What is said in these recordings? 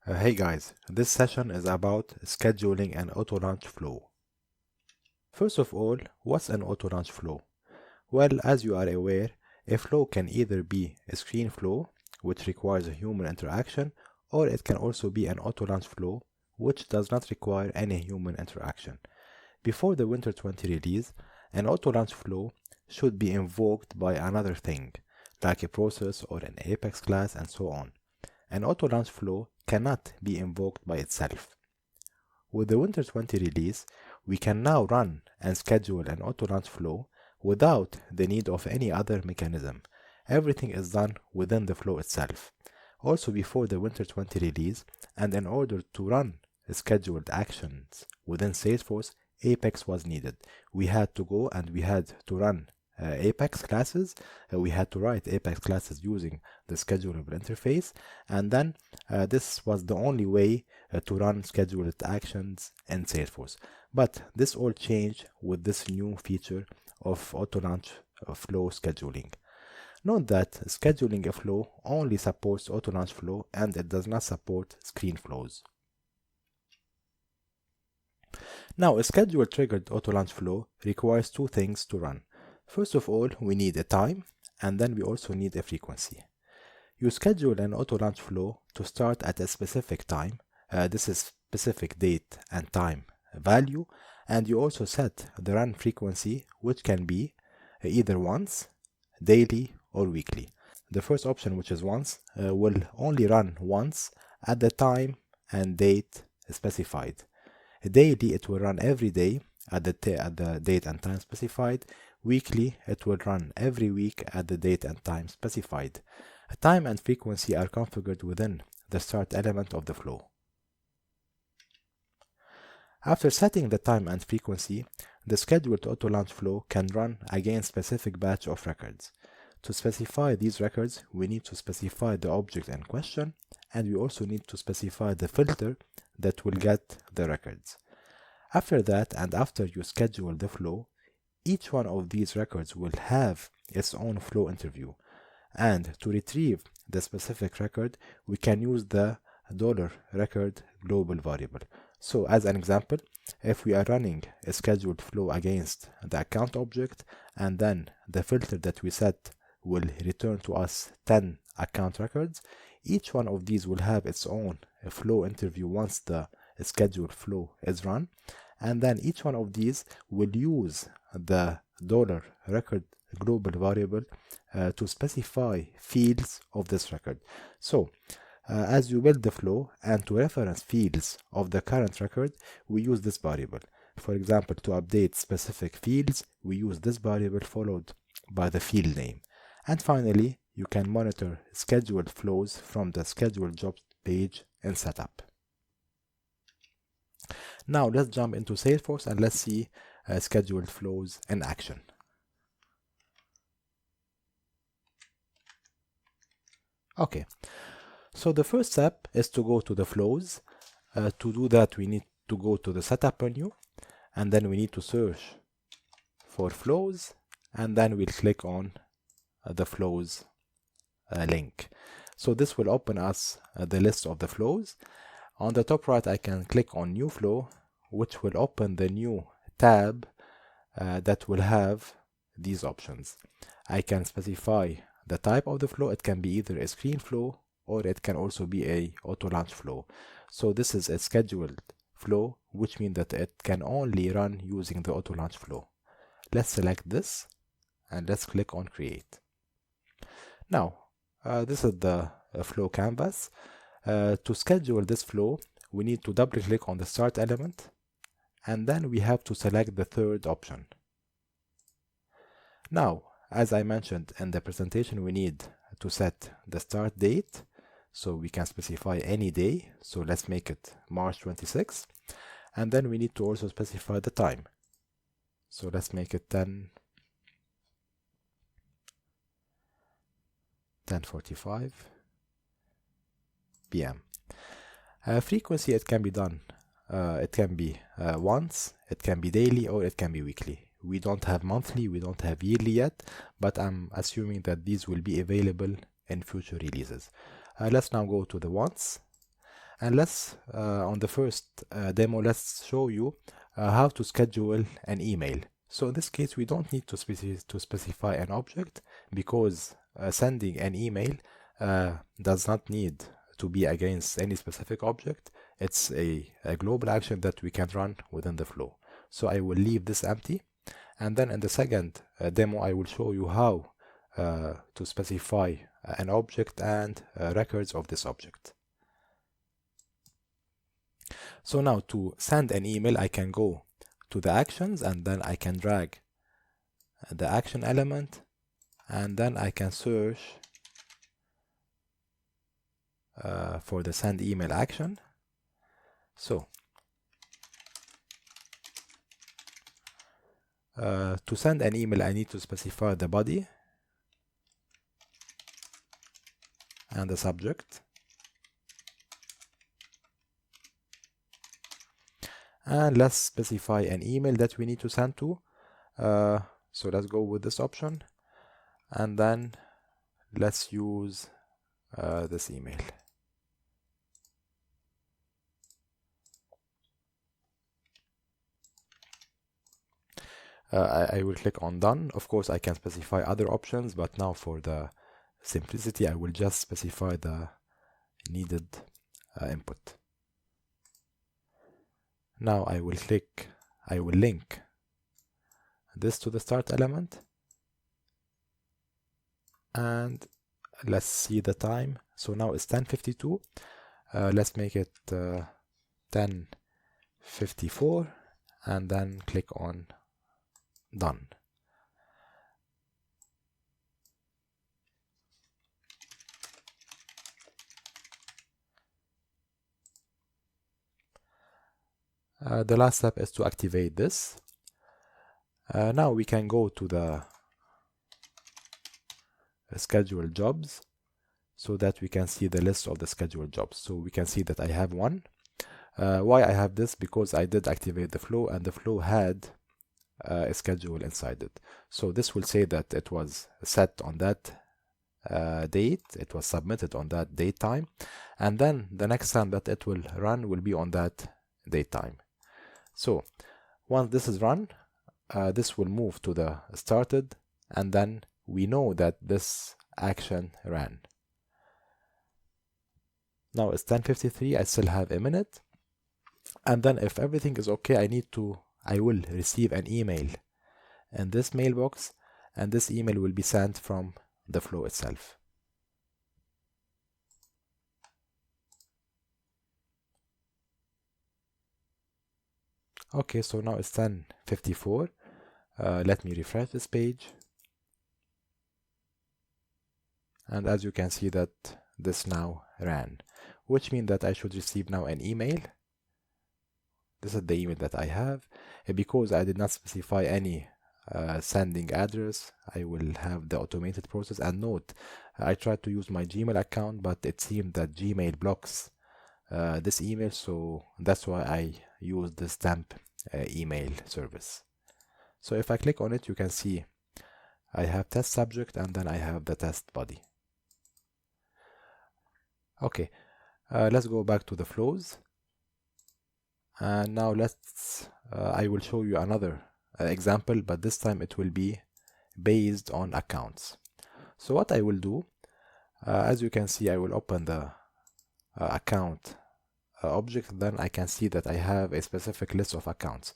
Hey guys, this session is about scheduling an auto-launch flow. First of all, what's an auto-launch flow? Well, as you are aware, a flow can either be a screen flow, which requires a human interaction, or it can also be an auto-launch flow, which does not require any human interaction. Before the Winter 20 release, an auto-launch flow should be invoked by another thing, like a process or an Apex class and so on. An auto-launch flow cannot be invoked by itself. With the Winter 20 release, we can now run and schedule an auto-launch flow without the need of any other mechanism. Everything is done within the flow itself. Also before the Winter 20 release, and in order to run scheduled actions within Salesforce, Apex was needed. We had to go and we had to run Apex classes. We had to write Apex classes using the schedulable interface, and then this was the only way to run scheduled actions in Salesforce. But this all changed with this new feature of auto-launch flow scheduling. Note that scheduling a flow only supports auto-launch flow and it does not support screen flows. Now, a schedule triggered auto-launch flow requires two things to run. First of all, we need a time, and then we also need a frequency. You schedule an auto-launch flow to start at a specific time. This is specific date and time value, and you also set the run frequency, which can be either once, daily, or weekly. The first option, which is once, will only run once at the time and date specified. Daily, it will run every day at the date and time specified. Weekly, it will run every week at the date and time specified. Time and frequency are configured within the start element of the flow. After setting the time and frequency, the scheduled auto-launch flow can run against specific batch of records. To specify these records, we need to specify the object in question, and we also need to specify the filter that will get the records. After that, and after you schedule the flow, each one of these records will have its own flow interview. And to retrieve the specific record, we can use the $record global variable. So as an example, if we are running a scheduled flow against the account object, and then the filter that we set will return to us 10 account records, each one of these will have its own flow interview once the scheduled flow is run, and then each one of these will use the $record global variable to specify fields of this record. So as you build the flow and to reference fields of the current record, we use this variable. For example, to update specific fields, we use this variable followed by the field name. And finally, you can monitor scheduled flows from the scheduled jobs page in setup. Now let's jump into Salesforce and let's see scheduled flows in action. Okay, so the first step is to go to the flows. To do that, we need to go to the setup menu, and then we need to search for flows, and then we'll click on the flows link. So this will open us the list of the flows. On the top right, I can click on new flow, which will open the new tab that will have these options. I can specify the type of the flow. It can be either a screen flow or it can also be a auto-launch flow. So this is a scheduled flow, which means that it can only run using the auto-launch flow. Let's select this and let's click on create. Now, this is the flow canvas. To schedule this flow, we need to double click on the start element, and then we have to select the third option. Now, as I mentioned in the presentation, we need to set the start date, so we can specify any day. So let's make it March 26, and then we need to also specify the time. So let's make it 10:45 p.m. Frequency, it can be done. It can be once, it can be daily, or it can be weekly. We don't have monthly, we don't have yearly yet, but I'm assuming that these will be available in future releases. Let's now go to the once. And let's on the first demo, let's show you how to schedule an email. So in this case, we don't need to specify an object, because sending an email does not need to be against any specific object. It's a global action that we can run within the flow. So I will leave this empty, and then in the second demo I will show you how to specify an object and records of this object. So now to send an email, I can go to the actions, and then I can drag the action element, and then I can search for the send email action. So to send an email, I need to specify the body and the subject, and let's specify an email that we need to send to. So let's go with this option, and then let's use this email. I will click on done. Of course, I can specify other options, but now for the simplicity, I will just specify the needed input. Now I will link this to the start element, and let's see the time. So now it's 10:52. Let's make it 10:54, and then click on done. The last step is to activate this. Now we can go to the scheduled jobs, so that we can see the list of the scheduled jobs. So we can see that I have one. Why I have this? Because I did activate the flow, and the flow had a schedule inside it. So this will say that it was set on that date, it was submitted on that date time, and then the next time that it will run will be on that date time. So once this is run, this will move to the started, and then we know that this action ran. Now it's 10:53. I still have a minute, and then if everything is okay, I will receive an email in this mailbox, and this email will be sent from the flow itself. Okay, so now it's 10:54. Let me refresh this page, and as you can see that this now ran, which means that I should receive now an email. This is the email that I have. Because I did not specify any sending address, I will have the automated process. And note, I tried to use my Gmail account, but it seemed that Gmail blocks this email, so that's why I use the stamp email service. So if I click on it, you can see I have test subject, and then I have the test body. Okay, let's go back to the flows. And now I will show you another example, but this time it will be based on accounts. So what I will do, as you can see, I will open the account object, then I can see that I have a specific list of accounts.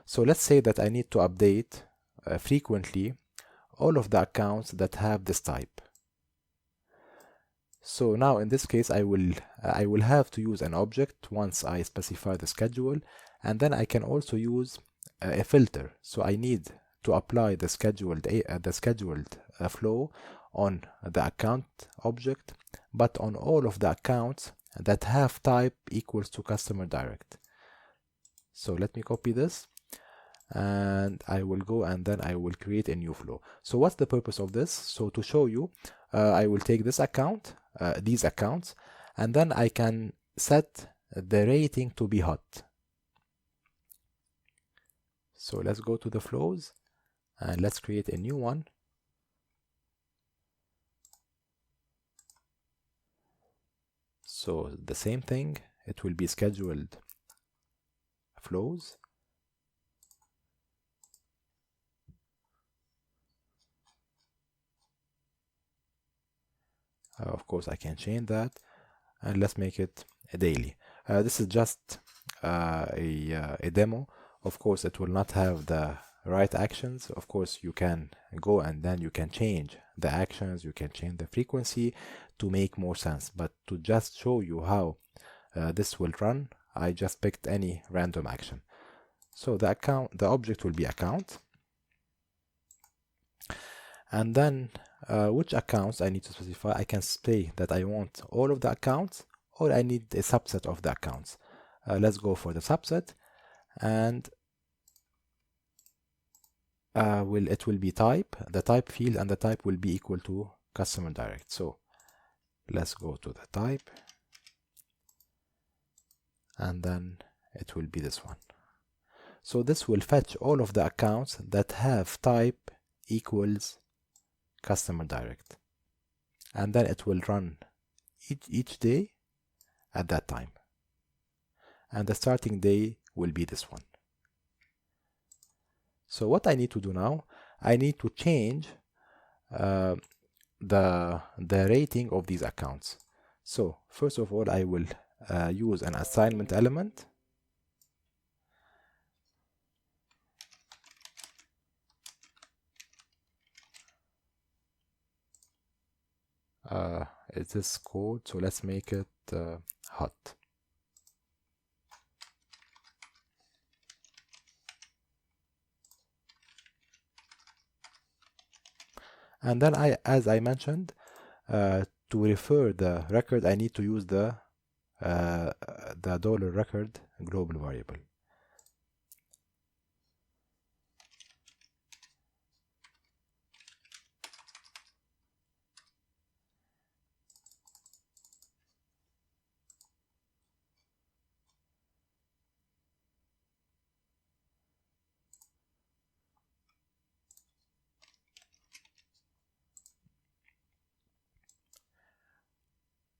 So let's say that I need to update frequently all of the accounts that have this type. So now in this case, I will have to use an object once I specify the schedule, and then I can also use a filter. So I need to apply the scheduled flow on the account object, but on all of the accounts that have type equals to customer direct. So let me copy this, and I will go, and then I will create a new flow. So what's the purpose of this? So to show you, I will take this account, these accounts, and then I can set the rating to be hot. So let's go to the flows, and let's create a new one. So the same thing, it will be scheduled flows. Of course, I can change that, and let's make it a daily. This is just a demo. Of course, it will not have the right actions. Of course, you can go and then you can change the actions, you can change the frequency to make more sense. But to just show you how this will run, I just picked any random action. So the object will be account, and then which accounts I need to specify. I can say that I want all of the accounts, or I need a subset of the accounts. Let's go for the subset, and it will be type, the type field, and the type will be equal to customer direct. So let's go to the type, and then it will be this one. So this will fetch all of the accounts that have type equals customer direct, and then it will run each day at that time, and the starting day will be this one. So what I need to do now, I need to change the rating of these accounts. So first of all, I will use an assignment element. It is code, so let's make it hot. And then as I mentioned, to refer the record, I need to use the $record global variable.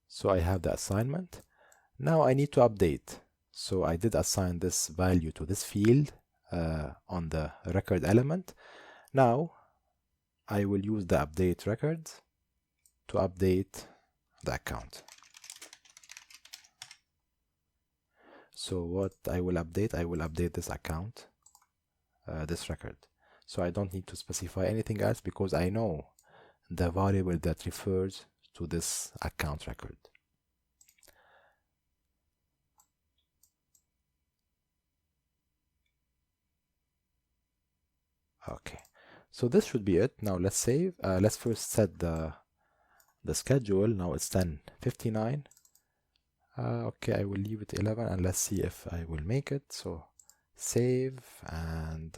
So I have the assignment. Now I need to update. So I did assign this value to this field on the record element. Now I will use the update records to update the account. So what I will update this account, this record. So I don't need to specify anything else because I know the variable that refers to this account record. Okay, so this should be it. Now let's save. Let's first set the schedule. Now it's 10:59. Okay, I will leave it 11, and let's see if I will make it. So save, and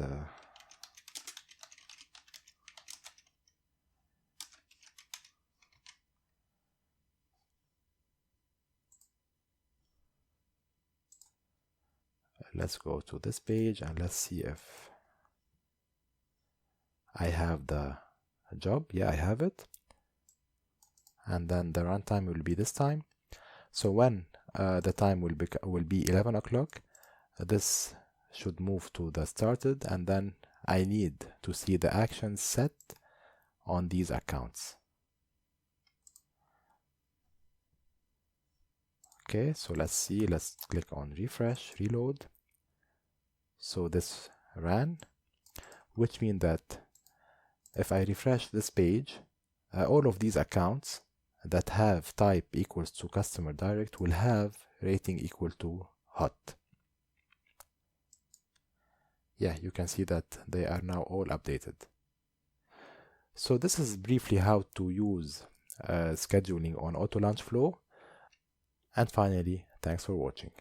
let's go to this page, and let's see if I have the job. Yeah, I have it. And then the runtime will be this time. So when the time will be 11 o'clock, this should move to the started, and then I need to see the actions set on these accounts. Okay, so let's see. Let's click on refresh, reload. So this ran, which means that if I refresh this page, all of these accounts that have type equals to customer direct will have rating equal to hot. Yeah, you can see that they are now all updated. So this is briefly how to use scheduling on Autolaunched Flow. And finally, thanks for watching.